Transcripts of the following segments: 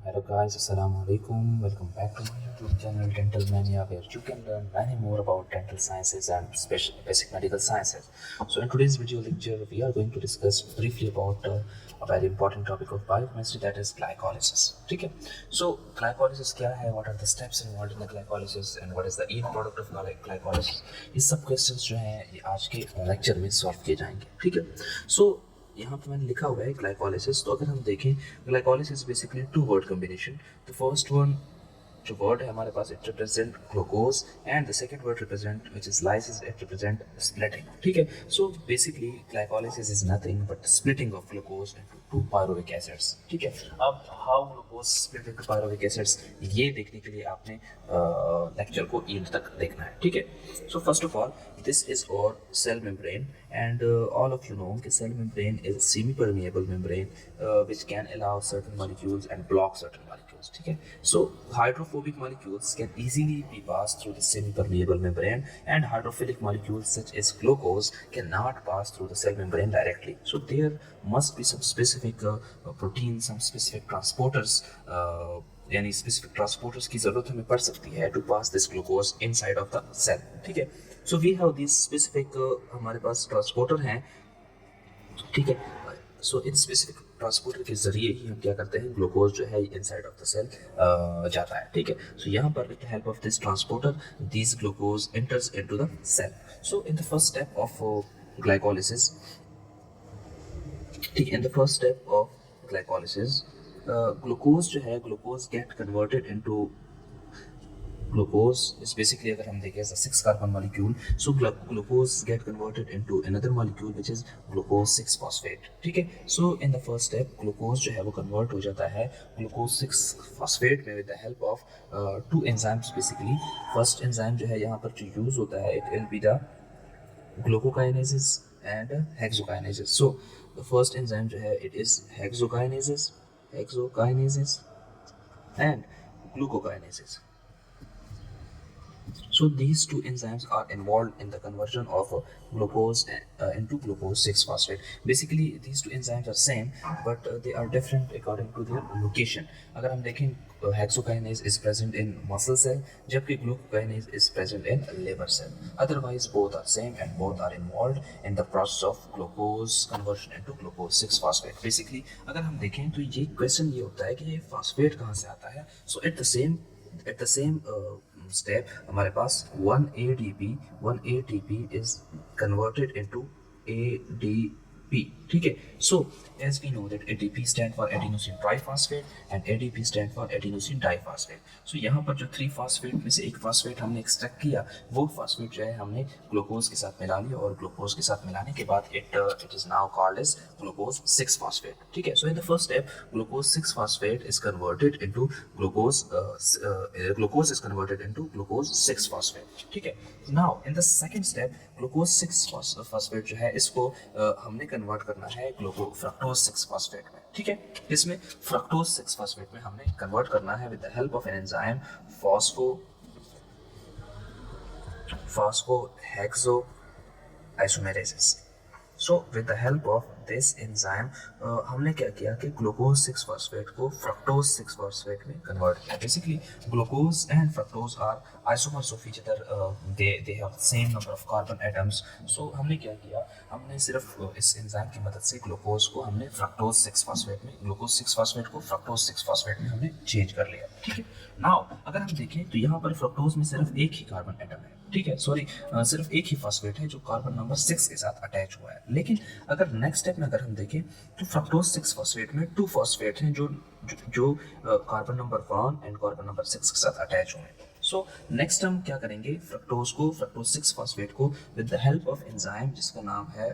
Hello guys, Assalamu alaikum. Welcome back to my YouTube channel Dental Mania, where you can learn many more about dental sciences and basic medical sciences. So in today's video lecture, we are going to discuss briefly about a very important topic of biochemistry, that is glycolysis. ठीक है? So glycolysis क्या है? What are the steps involved in the glycolysis and what is the end product of glycolysis? ये सब questions जो हैं ये आज के lecture में solve किए जाएंगे. ठीक है? So यहाँ पे मैंने लिखा हुआ है ग्लाइकोलिसिस. तो अगर हम देखें glycolysis basically two word combination. The first one जो वर्ड है हमारे पास, it represent glucose, and the second word represent which is lysis, it represent splitting. ठीक है. So basically glycolysis is nothing but splitting of glucose into two pyruvic acids. ठीक है. अब how glucose split into pyruvic acids, ये देखने के लिए आपने लेक्चर को एंड तक देखना है. ठीक है. So first of all, this is our cell membrane, and all of you know that cell membrane is a semi-permeable membrane which can allow certain molecules and block certain molecules. ठीक है. So hydrophobic molecules can easily be passed through the semi-permeable membrane, and hydrophilic molecules such as glucose cannot pass through the cell membrane directly. So there must be some specific proteins, some specific transporters, यानी specific transporters की जरूरत हमें पड़ सकती है to pass this glucose inside of the cell. ठीक है. So we have this specific हमारे पास ट्रांसपोर्टर हैं. ठीक है. सो इन स्पेसिफिक ट्रांसपोर्टर के जरिए ही हम क्या करते हैं, ग्लूकोज जो है इनसाइड ऑफ द सेल जाता है. ठीक है. सो यहाँ पर with the help of this transporter this glucose enters into the cell. So in the first step of glycolysis, ठीक है, in the first step of glycolysis glucose जो है, glucose get converted into glucose is basically, अगर हम देखें, 6 carbon molecule. So glucose get converted into another molecule which is glucose 6 phosphate. ठीक है. So in the first step glucose जो है वो कन्वर्ट हो जाता है ग्लूकोज 6 फॉस्फेट में with the help of two enzymes. Basically first enzyme जो है यहाँ पर जो यूज होता है, it will be the glucokinesis and hexokinesis. So the first enzyme जो है it is hexokinesis and glucokinesis. So these two enzymes are involved in the conversion of glucose into glucose 6 phosphate. Basically these two enzymes are same but they are different according to their location. अगर हम देखें, hexokinase is present in muscle cell जबकि glucokinase is present in liver cell. Otherwise both are same and both are involved in the process of glucose conversion into glucose 6 phosphate. Basically अगर हम देखें तो ये question ये होता है कि ये फॉस्फेट कहाँ से आता है. So at the same step हमारे पास 1 ATP is converted into ADP. ठीक है. So as we know that ATP stand for adenosine triphosphate and ADP stand for adenosine diphosphate. So यहाँ पर जो 3 फॉस्फेट में से एक फॉस्फेट हमने एक्सट्रैक्ट किया, वो फॉस्फेट जो है हमने ग्लूकोज के साथ मिला लिया, और ग्लूकोज के साथ मिलाने के बाद it is now called as glucose 6 phosphate. ठीक है. So in the first step glucose 6 phosphate is converted into glucose is converted into glucose 6 phosphate. ठीक है. Now in the second step glucose 6 phosphate जो है इसको हमने कन्वर्ट करना है फ्रक्टोज 6 फॉस्फेट में. ठीक है. इसमें फ्रक्टोज 6 फॉस्फेट में हमने कन्वर्ट करना है with the help of an enzyme phosphohexo isomerase. So with the help of this enzyme हमने क्या किया कि ग्लूकोज 6 फॉस्फेट को फ्रक्टोज 6 फॉस्फेट में कन्वर्ट किया. Basically glucose and fructose are isomers of each other, they have same number of carbon atoms. So हमने क्या किया, हमने सिर्फ इस एंजाइम की मदद से ग्लूकोज को हमने फ्रक्टोज 6 फॉस्फेट में, ग्लूकोज 6 फॉस्फेट को फ्रक्टोज 6 फॉस्फेट में हमने चेंज कर लिया. ठीक है. नाउ अगर हम देखें तो यहाँ पर फ्रक्टोज में सिर्फ एक ही कार्बन एटम है. ठीक है. सिर्फ एक ही फॉस्फेट है जो कार्बन नंबर 6 के साथ अटैच हुआ है. लेकिन अगर नेक्स्ट स्टेप में अगर हम देखें तो फ्रक्टोज 6 फॉस्फेट में 2 फॉस्फेट हैं जो carbon number 1 and carbon number 6 के साथ अटैच हुए हैं. सो नेक्स्ट हम क्या करेंगे, फ्रक्टोज 6 फॉस्फेट को with the help of enzyme जिसका नाम है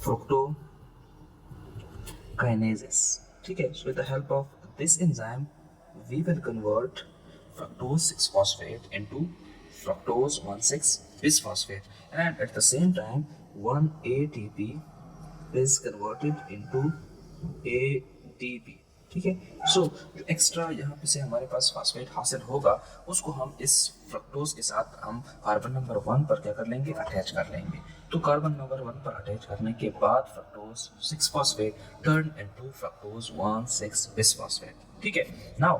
fructokinase. ठीक है. So with the help of this enzyme we will convert fructose 6 phosphate into fructose 1,6 bisphosphate, and at the same time 1 ATP is converted into ADP. ठीक है. सो जो extra यहाँ पे से हमारे पास फॉस्फेट हासिल होगा उसको हम इस फ्रक्टोज के साथ हम कार्बन नंबर 1 पर क्या कर लेंगे, अटैच कर लेंगे. तो कार्बन नंबर 1 पर अटैच करने के बाद fructose 6 phosphate turn into fructose 1,6 bisphosphate. ठीक है, नाउ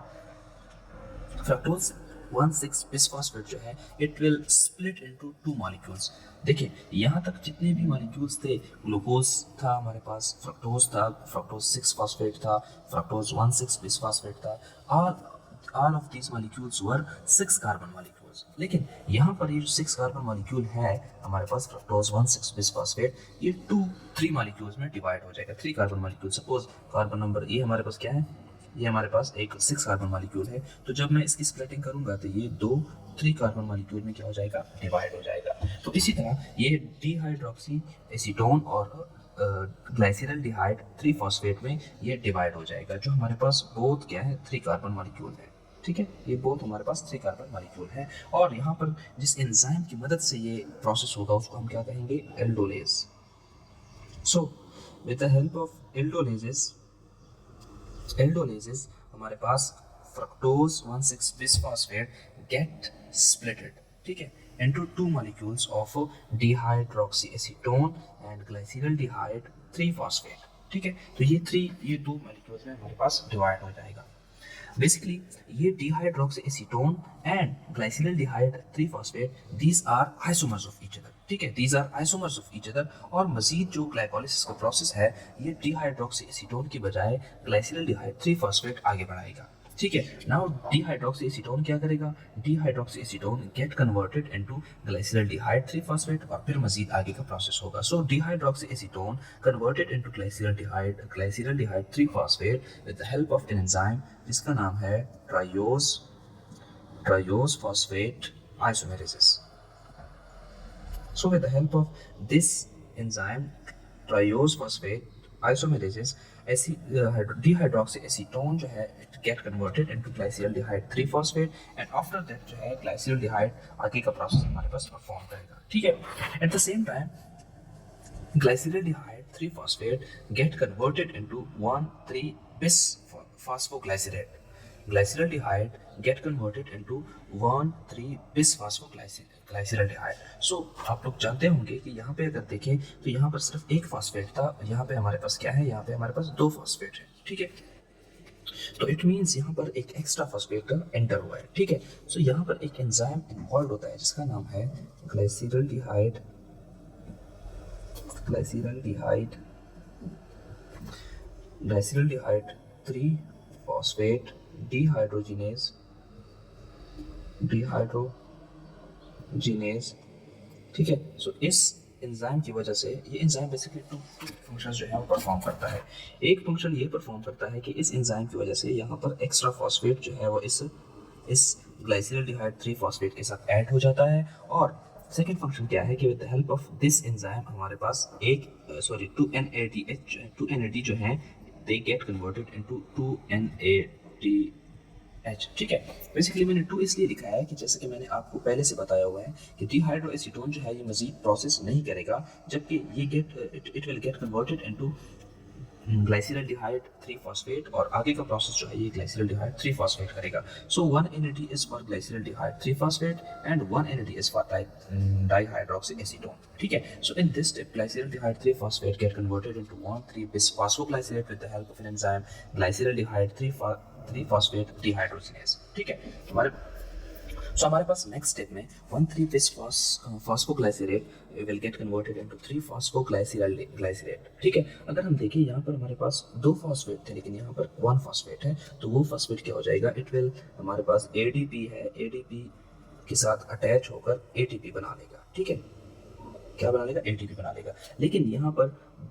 फ्रक्टोज 1,6 बिसफॉस्फेट जो है it will split into 2 molecules. देखिए यहाँ तक जितने भी मॉलिक्यूल्स थे, ग्लूकोज था हमारे पास, फ्रक्टोज था, फ्रक्टोज 6 फॉस्फेट था, फ्रक्टोज 1,6 बिसफॉस्फेट था, all of these molecules were 6 carbon molecules। लेकिन यहाँ पर ये जो 6 कार्बन मॉलिक्यूल है हमारे पास फ्रक्टोज 1,6 बिसफॉस्फेट, ये 3 मॉलिक्यूल्स में डिवाइड हो जाएगा। 3 carbon molecule, suppose carbon number ये हमारे पास क्या है, ये हमारे पास एक 6 कार्बन मॉलिक्यूल है, तो जब मैं इसकी स्प्लिटिंग करूंगा तो ये 3 कार्बन मॉलिक्यूल में क्या हो जाएगा, डिवाइड हो जाएगा। तो इसी तरह ये डिहाइड्रोक्सी एसीटोन और ग्लाइसिरल्डिहाइड 3 फॉस्फेट में ये डिवाइड हो जाएगा, जो हमारे पास बोथ क्या है, 3 कार्बन मॉलिक्यूल है। ठीक है, ये बोथ हमारे पास 3 कार्बन मॉलिक्यूल है। और यहाँ पर जिस एंजाइम की मदद से ये प्रोसेस होगा उसको हम क्या कहेंगे, aldolase. So with the help of aldolases हमारे पास फ्रक्टोज 1,6 बिसफॉस्फेट गेट स्प्लिटेड, ठीक है, into 2 molecules of dihydroxy acetone and glyceraldehyde 3 phosphate। ठीक है, तो ये 2 molecules में हमारे पास डिवाइड हो जाएगा। बेसिकली ये dihydroxy acetone and glyceraldehyde 3 phosphate, these are isomers of each other. ठीक है, these are isomers of each other. और मजीद जो ग्लाइकोलिसिस का प्रोसेस है ये डिहाइड्रोक्सी एसीटोन की बजाय ग्लाइसिरल्डिहाइड 3 फॉस्फेट आगे बढ़ाएगा। ठीक है, नाउ डिहाइड्रोक्सी एसीटोन क्या करेगा, dihydroxy acetone get converted into glyceraldehyde 3 phosphate और फिर मजीद आगे का प्रोसेस होगा। So dihydroxy acetone converted into glyceraldehyde 3 phosphate with the help of an enzyme जिसका नाम है triose phosphate isomerase. So with the help of this enzyme triose phosphate isomerase dehydroxyacetone जो है it get converted into glyceraldehyde 3 phosphate and after that जो है glyceraldehyde आगे का process हमारे पास परफॉर्म करेगा। ठीक है, at the same time glyceraldehyde 3 phosphate get converted into 1,3 bis phosphoglycerate। Glyceraldehyde get converted into 1,3 bis phosphoglyceraldehyde। So आप लोग जानते होंगे कि यहाँ पे अगर देखें तो यहाँ पर सिर्फ एक फॉस्फेट था, यहाँ पे हमारे पास क्या है, यहाँ पे हमारे पास 2 फॉस्फेट है। ठीक है, तो इट मीन्स यहाँ पर एक एक्स्ट्रा फॉस्फेट का एंटर हुआ है। ठीक है, सो यहाँ पर एक एंजाइम इन्वॉल्व होता है जिसका नाम है ग्लाइसिरल्डिहाइड 3 फॉस्फेट डिहाइड्रोजिनेज। ठीक है, सो इस एंजाइम की वजह से ये एंजाइम बेसिकली 2 फंक्शंस जो है वो परफॉर्म करता है। एक फंक्शन ये परफॉर्म करता है कि इस एंजाइम की वजह से यहाँ पर एक्स्ट्रा फॉस्फेट जो है वो इस ग्लाइसिरल्डिहाइड 3 फॉस्फेट के साथ ऐड हो जाता है। और सेकेंड फंक्शन क्या है कि with the help of this enzyme हमारे पास 2NAD जो है they get converted into 2NADH। ठीक है, बेसिकली मैंने 2 इसलिए लिखा है कि जैसे कि मैंने आपको पहले से बताया हुआ है कि डिहाइड्रोएसीटोन जो है ये मजीद प्रोसेस नहीं करेगा, जबकि ये it will get converted into glyceraldehyde 3 phosphate और आगे का प्रोसेस जो है ये ग्लाइसिरल्डिहाइड 3 फॉस्फेट करेगा। So 1 NAD is for glyceraldehyde 3 phosphate and 1 NAD is for dihydroxy acetone. ठीक है, so in this step glyceraldehyde 3 phosphate get converted into 1,3 bis phosphoglycerate with the help of an enzyme glyceraldehyde 3 phosphate dehydrogenase. ठीक है, हमारे पास next step में 1,3 bis phosphoglycerate will get converted into 3 phosphoglycerate। ठीक है, अगर हम देखें यहाँ पर हमारे पास 2 फॉस्फेट थे लेकिन यहाँ पर 1 फॉस्फेट है, तो वो फॉस्फेट क्या हो जाएगा, इट विल हमारे पास ADP है, ADP के साथ अटैच होकर ATP बना लेगा। ठीक है, क्या बना लेगा, ATP बना लेगा। लेकिन यहाँ पर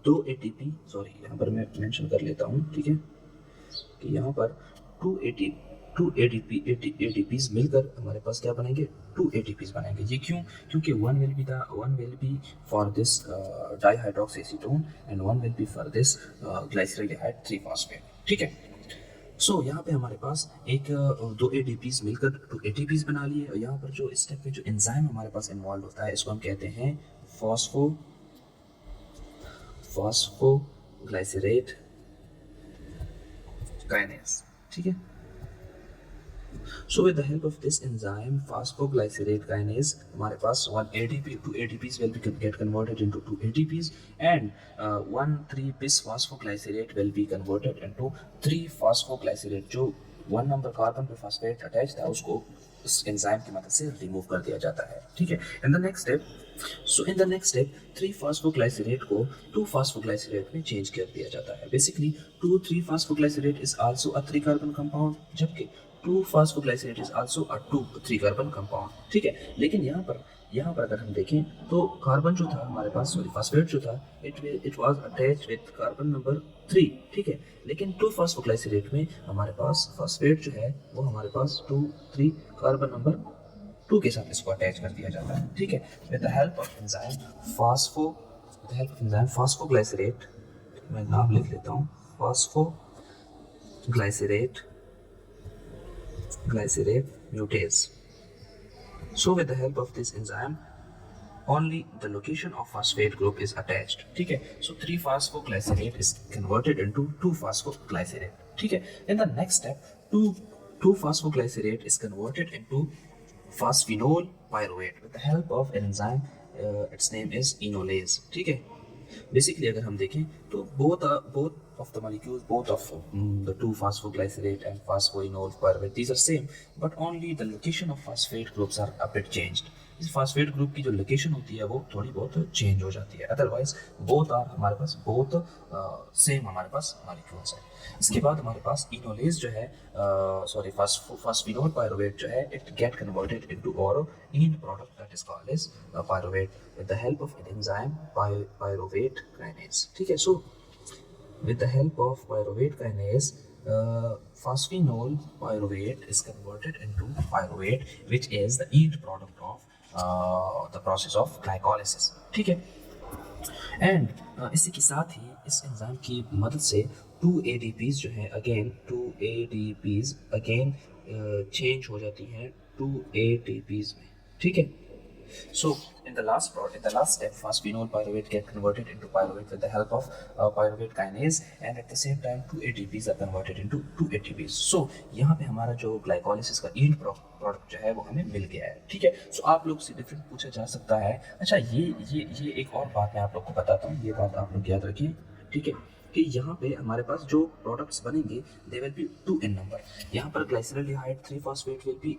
2 ATP, सॉरी यहाँ पर मैं मेंशन कर लेता हूँ, ठीक है, कि यहाँ पर 2 ATPs मिलकर हमारे पास क्या बनेंगे, 2 ATPs बनेंगे। ये क्यों, क्योंकि one will be for this dihydroxyacetone and one will be for this glyceraldehyde 3 phosphate। ठीक है, सो यहाँ पे हमारे पास 2 ADPs मिलकर 2 ATPs बना लिए। और यहाँ पर जो इस स्टेप में जो एंजाइम हमारे पास इन्वॉल्व होता है इसको हम कहते हैं फॉस्फोग्लाइसरेट काइनेज। ठीक है, So with the help of this enzyme phosphoglycerate kinase, हमारे पास 1 ADP, 2 ADPs will get converted into 2 ATPs, and 1 3-bis phosphoglycerate will be converted into 3 phosphoglycerate. जो 1 नंबर कार्बन पे फॉस्फेट अटैच था उसको इस एंजाइम की मदद से रिमूव कर दिया जाता है, ठीक है. In the next step 3 phosphoglycerate को 2 फॉस्फोग्लाइसरेट में चेंज कर दिया जाता है. Basically 2 3 phosphoglycerate is also a 3 carbon compound, जबकि 2 phosphoglycerate is also a 2 3 carbon compound, ठीक है. लेकिन यहाँ पर अगर हम देखें तो कार्बन जो था हमारे पास, सॉरी फॉस्फेट जो था, it was attached with carbon number 3, ठीक है. लेकिन 2 फॉस्फोग्लाइसरेट में हमारे पास फॉस्फेट जो है वो हमारे पास 2 3 कार्बन नंबर 2 के साथ इसको अटैच कर दिया जाता है, ठीक है. With the help of enzyme phosphoglycerate, मैं नाम लिख लेता हूँ, phosphoglycerate mutase. So with the help of this enzyme, only the location of phosphate group is attached, ठीक है. So 3 phosphoglycerate is converted into 2 phosphoglycerate, ठीक है. In the next step, 2 phosphoglycerate is converted into phosphenol pyruvate with the help of an enzyme. Its name is enolase, ठीक है. Basically अगर हम देखें तो both of the molecules, both of the 2 phosphoglycerate and phosphoenol pyruvate, these are same, but only the location of phosphate groups are a bit changed. इस phosphate group की जो location होती है वो थोड़ी बहुत चेंज हो जाती है. अदरवाइज बोथ सेम हमारे पास मॉलिक्यूल्स है. इसके बाद हमारे पास इनोलेज जो है, सॉरी फॉस्फेनोल पायरुवेट जो है, इट गेट कन्वर्टेड इनटू और end product that is called as pyruvate with the help of an enzyme pyruvate kinase, ठीक है. सो with the help of pyruvate kinase, phosphenol pyruvate is converted into pyruvate, which is the end product of the process of glycolysis, ठीक है. And इसी के साथ ही इस enzyme की मदद से 2 ADPs जो है, अगेन 2 ADPs अगेन चेंज हो जाती हैं 2 ATPs में, ठीक है. So in the last step, phosphenol pyruvate get converted into pyruvate with the help of pyruvate kinase, and at the same time 2 ATPs are converted into 2 ATPs. So यहाँ पे हमारा जो ग्लाइकोलिसिस का end प्रोडक्ट जो है वो हमें मिल गया है, ठीक है. सो आप लोग से डिफरेंट पूछा जा सकता है. अच्छा, ये एक और बात मैं आप लोग को बताता हूँ, ये बात आप लोग याद रखिए, ठीक है, कि यहाँ पे हमारे पास जो प्रोडक्ट्स बनेंगे they will be 2 in number. यहाँ पर glyceraldehyde 3 phosphate will be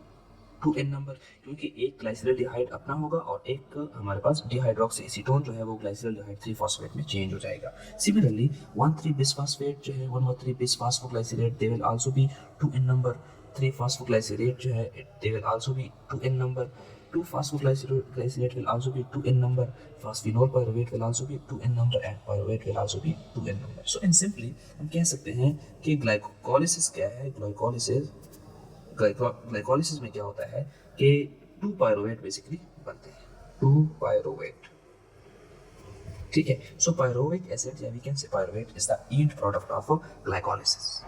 2 in number, क्योंकि एक ग्लाइसरल्डिहाइड अपना होगा और एक हमारे पास डिहाइड्रोक्सी एसीटोन जो है वो ग्लाइसरल्डिहाइड 3 फॉस्फेट में चेंज हो जाएगा. सिमिलरली 1 3 बिसफॉस्फेट जो है, 1 3 bisphosphoglycerate, they will also be 2 in number. 3 phosphoglycerate जो है, they will also be 2 in number. 2 phosphoglycerate will also be 2 in number. Phosphenol pyruvate will also be 2 in number, and pyruvate will also be 2 in number. So in simply हम कह सकते हैं कि glycolysis क्या है. Glycolysis में क्या होता है कि 2 पायरुवेट बेसिकली बनते हैं, 2 पायरुवेट, ठीक है. सो पायरुविक एसिड, या we can say pyruvate is the end product of glycolysis.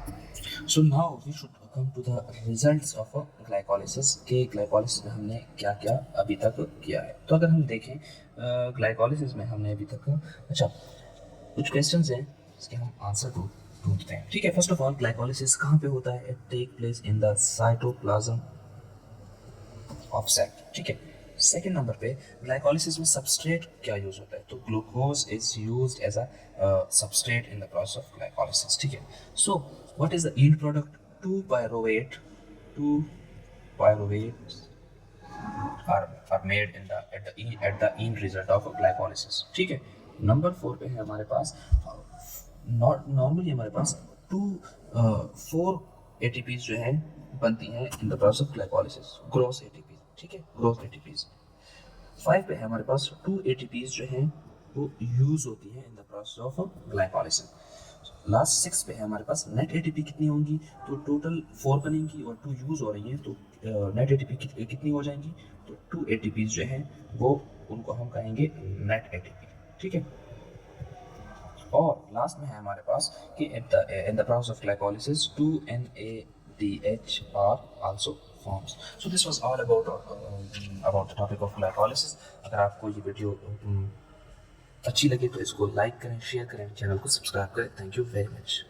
So now we should come to the results of glycolysis, कि ग्लाइकोलिसिस में हमने क्या क्या अभी तक किया है. तो अगर हम देखें ग्लाइकोलिसिस में हमने अभी तक, अच्छा कुछ क्वेश्चंस हैं इसके हम आंसर ढूंढते हैं, ठीक है. फर्स्ट ऑफ ऑल ग्लाइकोलिसिस कहाँ पे होता है? It take place in the cytoplasm of cell, ठीक है. सेकेंड नंबर पे ग्लाइकोलिसिस में सबस्ट्रेट क्या यूज होता है? तो glucose is used as a substrate in the process of glycolysis, ठीक है. So what is the end product? 2 pyruvates are made at the end result of glycolysis, ठीक है. नंबर 4 पे है हमारे पास, नॉर्मली हमारे पास 4 ATPs जो है बनती हैं in the process of glycolysis, gross ATPs, ठीक है, ग्रोस ATPs. 5 पे है हमारे पास 2 ATPs जो हैं वो यूज होती हैं in the process of glycolysis. Last 6 पे है हमारे पास नेट ATP कितनी होंगी? तो टोटल 4 बनेंगी और 2 यूज हो रही हैं, तो नेट ATP कितनी हो जाएंगी? तो 2 ATPs जो हैं वो उनको हम कहेंगे नेट ATP, ठीक है. और लास्ट में है हमारे पास कि इन the process of glycolysis 2 NADH are also forms. So this was all about the topic of glycolysis. अगर आपको ये वीडियो अच्छी लगे तो इसको लाइक करें, शेयर करें, चैनल को सब्सक्राइब करें. Thank you very much.